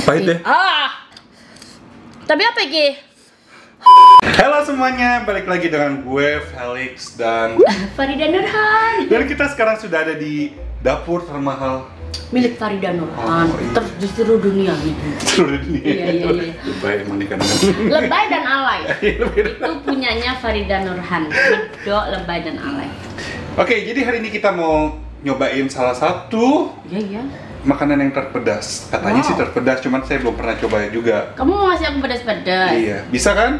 Pahit deh. Tapi apa Ki? Halo semuanya, balik lagi dengan gue Felix dan Farida Nurhan. Dan kita sekarang sudah ada di dapur termahal Milik Farida Nurhan. iya. Di seluruh dunia nih. seluruh dunia. Iya. Lebay emang nih kan. Lebay dan alay. Itu punyanya Farida Nurhan. Medok, lebay dan alay. Oke, jadi hari ini kita mau nyobain salah satu Iya. makanan yang terpedas. Katanya sih terpedas, cuman saya belum pernah coba juga. Kamu mau ngasih aku pedas-pedas? Iya, bisa kan?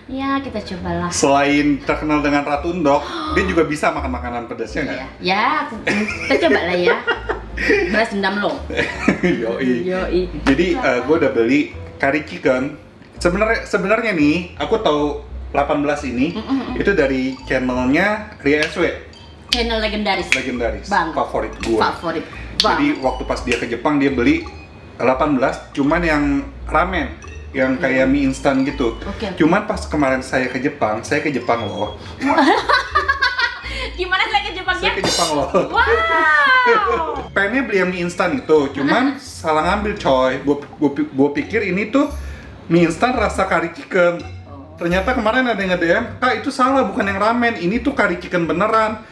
Ya, kita cobalah. Selain terkenal dengan Ratu Endok, dia juga bisa makan makanan pedasnya nggak? Ya, kita coba lah ya. Beras dendam lo. Yoi. Jadi gue udah beli curry chicken. Sebenarnya nih, aku tahu 18 ini itu dari channelnya Ria SW. Channel legendaris. Bang. Favorit gue. Favorit. Jadi waktu pas dia ke Jepang dia beli 18, cuman yang ramen, yang kayak mie instan gitu. Oke. Cuman pas kemarin saya ke Jepang loh. Gimana saya ke Jepangnya? Saya ke Jepang loh. Wow. Pengennya beli yang mie instan itu, cuman salah ngambil coy. Gue pikir ini tuh mie instan rasa curry chicken. Ternyata kemarin ada yang nge-DM, Kak itu salah, bukan yang ramen, ini tuh curry chicken beneran.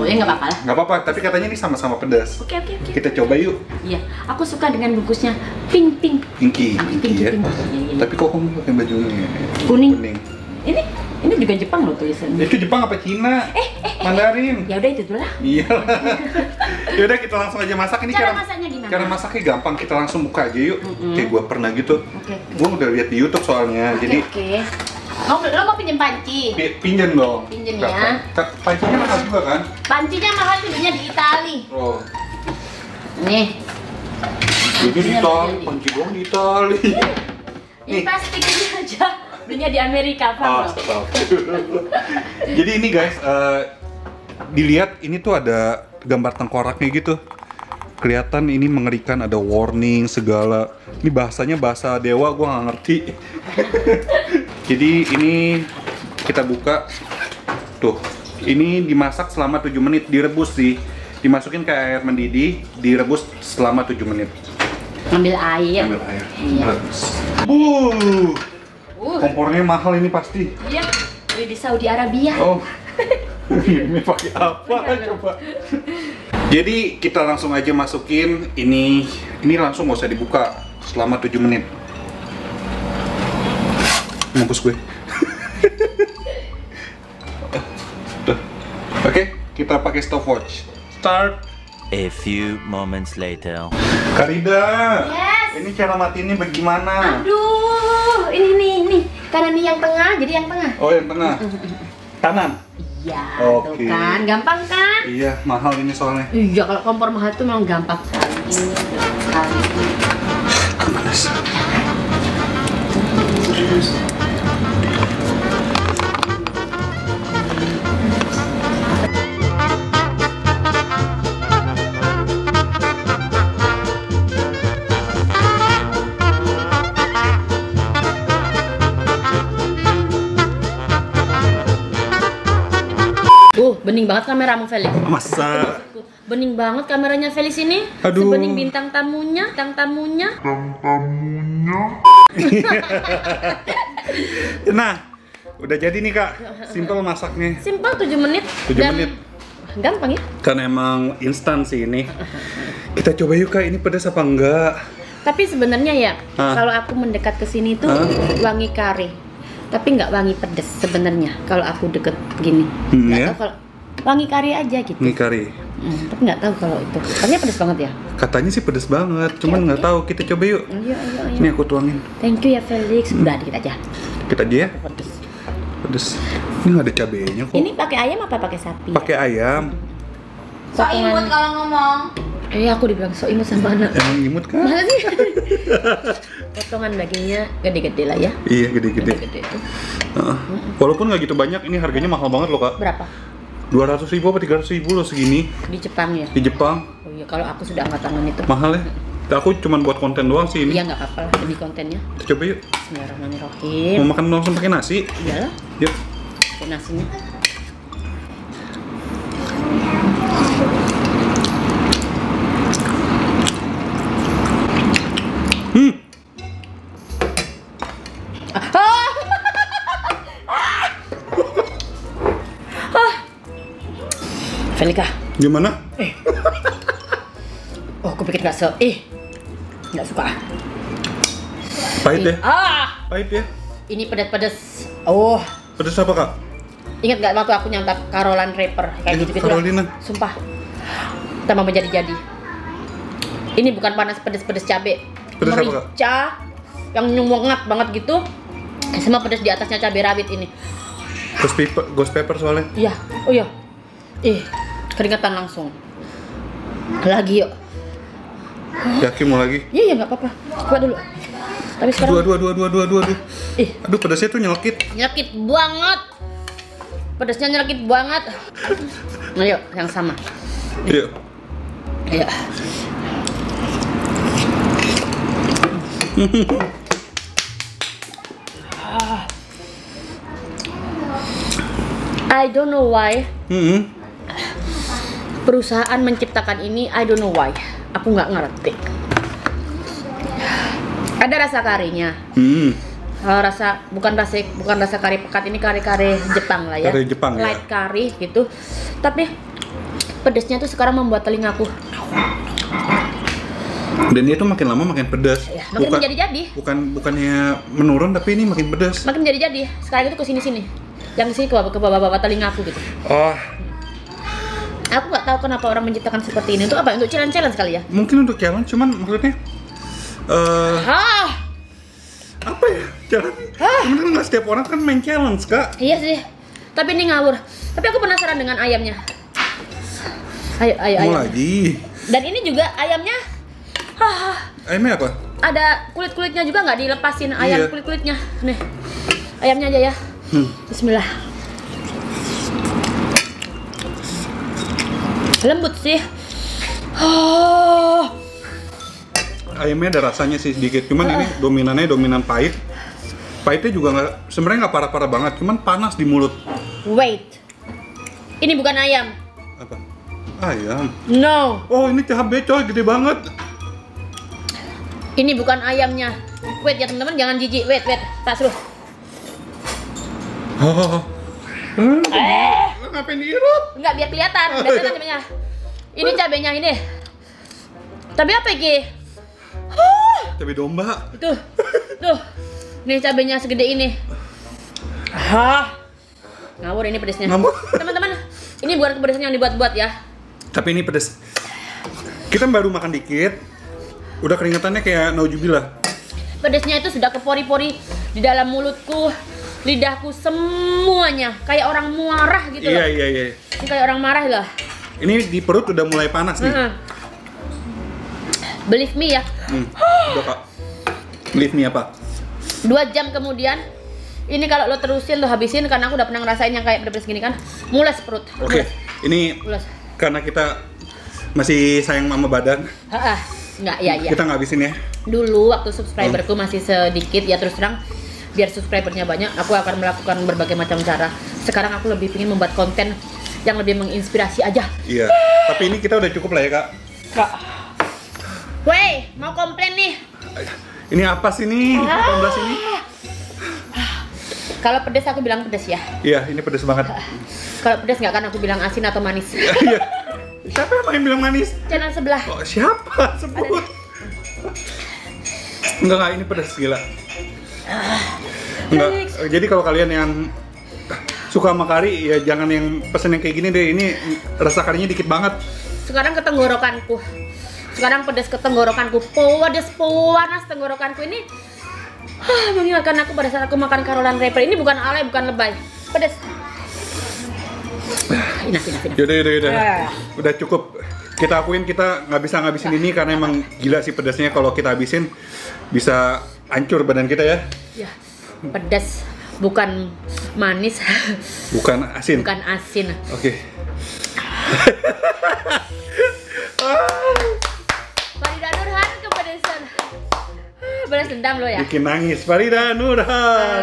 Ya nggak apa-apa lah. Nggak apa-apa, tapi katanya ini sama-sama pedas. Oke. Kita coba yuk. Iya, aku suka dengan bungkusnya pink. Pinky ya. Iya. Tapi kok kamu pakai bajunya Kuning. kuning? Ini juga Jepang loh tulisannya. Itu Jepang apa Cina? Mandarin. Ya udah itu dulu lah. Iya. Yaudah kita langsung aja masak. Ini Cara masaknya gimana? Cara masaknya gampang, kita langsung buka aja yuk. Kayak gua pernah gitu. Oke. Gua udah lihat di YouTube soalnya. Jadi Oke. Lo mau pinjam panci? pinjem dong. Pinjem Berapa? ya. Pancinya mahal juga kan? Pancinya mahal belinya di Itali. Oh. Nih. Jadi di Itali, panci doang di Itali. Ini plastik ini aja. Belinya di Amerika, paham lo? Stop. Jadi ini guys, dilihat ini tuh ada gambar tengkoraknya gitu. Kelihatan ini mengerikan, ada warning segala. Ini bahasanya bahasa dewa, gua nggak ngerti. Jadi ini kita buka. Tuh, ini dimasak selama 7 menit, direbus sih. Dimasukin ke air mendidih, direbus selama 7 menit. Ambil air. Ambil air. Iya. Rebus. Kompornya mahal ini pasti. Iya. Beli di Saudi Arabia. Oh. Ini pakai apa coba? Jadi kita langsung aja masukin ini langsung nggak usah dibuka selama 7 menit. Mampus gue. Oke, kita pakai stopwatch. Start. A few moments later. Karida. Yes. Ini cara matiinnya bagaimana? Aduh, ini. Karena ini yang tengah, jadi yang tengah. Oh, yang tengah. Kanan. Iya, Oke. tuh kan, gampang kan? Iya, mahal ini soalnya. Iya, kalau kompor mahal itu memang gampang sekali. Panas. Bening banget kameramu, Felix. Masa? Bening banget kameranya Felix ini. Aduh. Sebening bintang tamunya. Nah, udah jadi nih Kak. Simple masaknya. Simpel 7 menit. 7 menit. Gampang ya? Kan emang instan sih ini. Kita coba yuk Kak, ini pedas apa enggak? Tapi sebenarnya ya, Hah? kalau aku mendekat ke sini tuh wangi kari. Tapi nggak wangi pedes sebenarnya kalau aku deket gini. Nggak Ya? tahu kalau wangi kari aja gitu. Ini kari. Tapi nggak tahu kalau itu. Katanya pedes banget ya? Katanya sih pedas banget, cuman nggak tahu. Kita coba yuk. Iya. Ini aku tuangin. Thank you ya Felix. Udah dikit aja. Kita aja ya. Pedes. Pedas. Ini nggak ada cabenya kok. Ini pakai ayam apa pakai sapi? Pakai ayam. So imut kalau ngomong. Aku dibilang so imut sama anak. Emang imut kan? Mana sih? Potongan dagingnya gede-gede lah ya. Iya, gede-gede. Gede-gede itu. Walaupun nggak gitu banyak, ini harganya mahal banget loh Kak. Berapa? 200.000 apa 300.000 loh segini Di Jepang ya? di Jepang. Oh iya, kalau aku sudah angkat tangan itu. Mahal ya? Aku cuma buat konten doang sih ini. Iya nggak apa-apa lah demi kontennya. Kita coba yuk. Bismillahirrahmanirrahim. Mau makan langsung pakai nasi? Iyalah, Yuk. pakai nasinya. Felika. Gimana? Oh, aku pikir nggak suka. Pahit ya? Ah, Pahit ya? ini pedas-pedas. Oh, Pedes apa kak? ingat nggak waktu aku nyantap Caroline Reaper kayak Ingat gitu-gitu Carolina? Sumpah, tambah menjadi-jadi. Ini bukan panas pedas-pedas cabe, Pedas apa, Kak? merica yang nyumengat banget gitu, sama pedas di atasnya cabe rawit ini. Ghost pepper soalnya. Iya, oh iya, keringetan langsung. Lagi yuk. Yakin mau lagi? Iya nggak apa-apa. Coba dulu. Tapi sekarang. Aduh. Ih, Aduh pedasnya tuh nyelkit. nyelkit banget. Pedasnya nyelkit banget. Ayo, yang sama. Iya. Ayo. I don't know why perusahaan menciptakan ini. I don't know why. Aku nggak ngerti. Ada rasa karinya. Bukan rasa kari pekat, ini kari Jepang lah ya. Kari Jepang, ya. Light kari gitu. Tapi pedesnya tuh sekarang membuat telingaku. Dan dia tuh makin lama makin pedas. Ya, makin menjadi-jadi. Bukannya menurun tapi ini makin pedas. Makin menjadi-jadi. Sekarang itu ke sini-sini. Yang sini ke bawah telingaku gitu. Oh, Aku nggak tahu kenapa orang menciptakan seperti ini. Untuk apa? Untuk challenge kali ya? mungkin untuk challenge, cuman maksudnya apa ya? Challenge. Cuman nggak setiap orang kan main challenge, Kak. Iya sih. Tapi ini ngawur. Tapi aku penasaran dengan ayamnya. Ayo. Mau lagi. Dan ini juga ayamnya. Ayamnya apa? Ada kulit-kulitnya juga nggak dilepasin ayam Iya. kulit-kulitnya. Nih. Ayamnya aja ya. Bismillah. Lembut sih. Ayamnya ada rasanya sih sedikit, cuman ini dominan pahit. Pahitnya juga sebenarnya nggak parah-parah banget, cuman panas di mulut. Wait. Ini bukan ayam. Apa? Ayam. No. Oh, ini cabai coy, gede banget. Ini bukan ayamnya. Wait ya teman-teman, jangan jijik. Wait. Tak suruh. Ngapain diirup? Enggak, biar kelihatan. Biar kelihatan cabenya. Ini cabenya ini. Tapi apa iki? Cabai domba. Tuh. Nih cabenya segede ini. Ngawur ini pedesnya. Ngawur. Teman-teman, ini bukan kepedesan yang dibuat-buat ya. Tapi ini pedes. Kita baru makan dikit, udah keringetannya kayak naujubillah. Pedesnya itu sudah ke pori-pori di dalam mulutku, lidahku, semuanya kayak orang marah gitu loh. Iya. Ini kayak orang marah lah. Ini di perut udah mulai panas nih. Believe me ya. Udah Kak. Believe me apa? 2 jam kemudian, ini kalau lo terusin lo habisin, karena aku udah pernah ngerasain yang kayak pedes gini kan, mules perut. Oke. Ini Mules. karena kita masih sayang sama badan, Enggak, ya. kita ngabisin ya. Dulu waktu subscriberku masih sedikit ya, terus terang biar subscribernya banyak, aku akan melakukan berbagai macam cara. Sekarang aku lebih ingin membuat konten yang lebih menginspirasi aja. Iya. Tapi ini kita udah cukup lah ya Kak. Kak. Wey, mau komplain nih. Ini apa sih nih? 18 ini? Kalau pedes aku bilang pedes ya. Iya, ini pedes banget. Kalau pedes nggak kan aku bilang asin atau manis. Iya. Siapa yang main bilang manis? Channel sebelah. Oh, siapa? Sebut. Enggak, ini pedes gila. Enggak. Jadi kalau kalian yang suka sama kari ya jangan yang pesen yang kayak gini deh. Ini rasa karinya dikit banget. Sekarang ke tenggorokanku. Sekarang pedes ke tenggorokanku. Panas tenggorokanku ini. Mengingatkan aku pada saat aku makan Caroline Reaper. Ini bukan alay, bukan lebay. Pedes. Enough. Yaudah. Udah cukup. Kita akuin kita nggak bisa ngabisin ini karena emang gila sih pedasnya. Kalau kita habisin bisa hancur badan kita ya. Ya, pedas. Bukan manis. Bukan asin. Bukan asin. Oke. Farida Nurhan kepedesan. Balas dendam lo ya. Bikin nangis Farida Nurhan.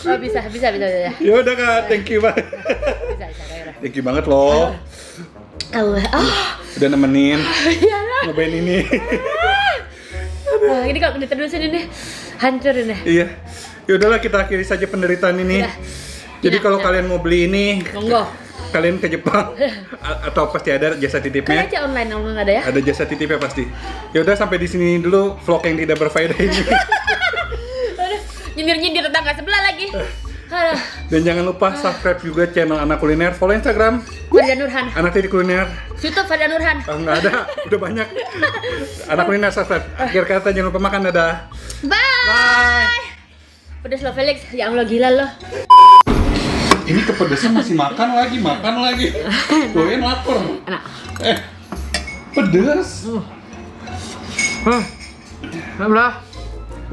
Oh, bisa ya. Ya udah Kak, thank you banget. Bisa. Thank you banget loh. Udah nemenin Iyalah. nyobain ini. Wah, ini kalau diterusin ini hancur ini. Iya. Ya udahlah, kita akhiri saja penderitaan ini. Udah. Jadi Iya, kalau udah. kalian mau beli ini, Monggo. kalian ke Jepang atau pasti ada jasa Kayak titipnya. aja online ada ya. Ada jasa titipnya pasti. Ya udah, sampai di sini dulu vlog yang tidak berfaedah ini. Aduh, nyindir-nyindir tetangga sebelah lagi. Aduh, Dan jangan lupa subscribe juga channel Anak Kuliner, follow Instagram Farida Nurhan. Anak Titik Kuliner. YouTube Farida Nurhan. Oh, nggak ada, udah banyak. Anak Kuliner subscribe. Akhir kata jangan lupa makan, dadah. Bye. Pedes lo Felix, ya Allah gila lo. Ini kepedesan masih makan lagi. Doyan lapar. Enak. Pedes. Udah.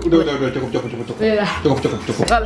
Udah, cukup. Udah. Cukup. Udah.